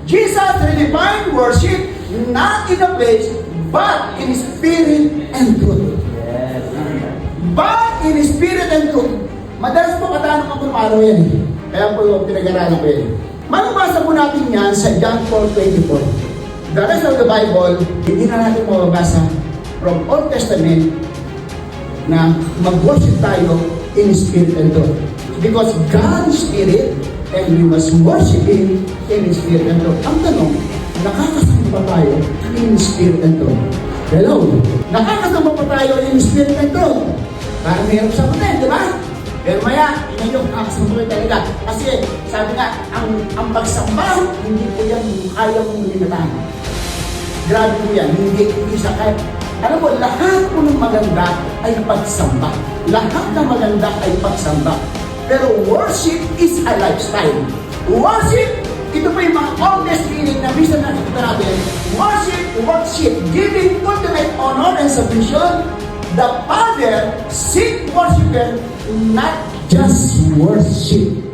Jesus redefined worship not in a place, but in spirit and truth. But in spirit and truth. Madalas po katanong ako ng araw yan. Kaya po pinag-aralan ko yan. Mababasa po natin yan sa John 4:24. The rest of the Bible, hindi na natin mababasa from Old Testament na mag-worship tayo in spirit and truth. Because God is spirit and we must worship Him in spirit and truth. Ang tanong, nakakasama ba tayo in spirit and truth? Hello? Nakakasama ba tayo in spirit and truth? Parang mayroon sa putin, di ba? Pero maya, yun yung nakakasama talaga. Kasi sabi nga, ang pagsamba, hindi po yan kaya mong limitahan. Grabe po yan, hindi isa kahit. Alam mo, lahat po ng maganda ay pagsamba. Lahat ng maganda ay pagsamba. Pero worship is a lifestyle. Worship, ito po yung mga oldest meaning na minsan nakikita natin. Worship, giving ultimate honor and submission. The Father seek worshiper, not just worship.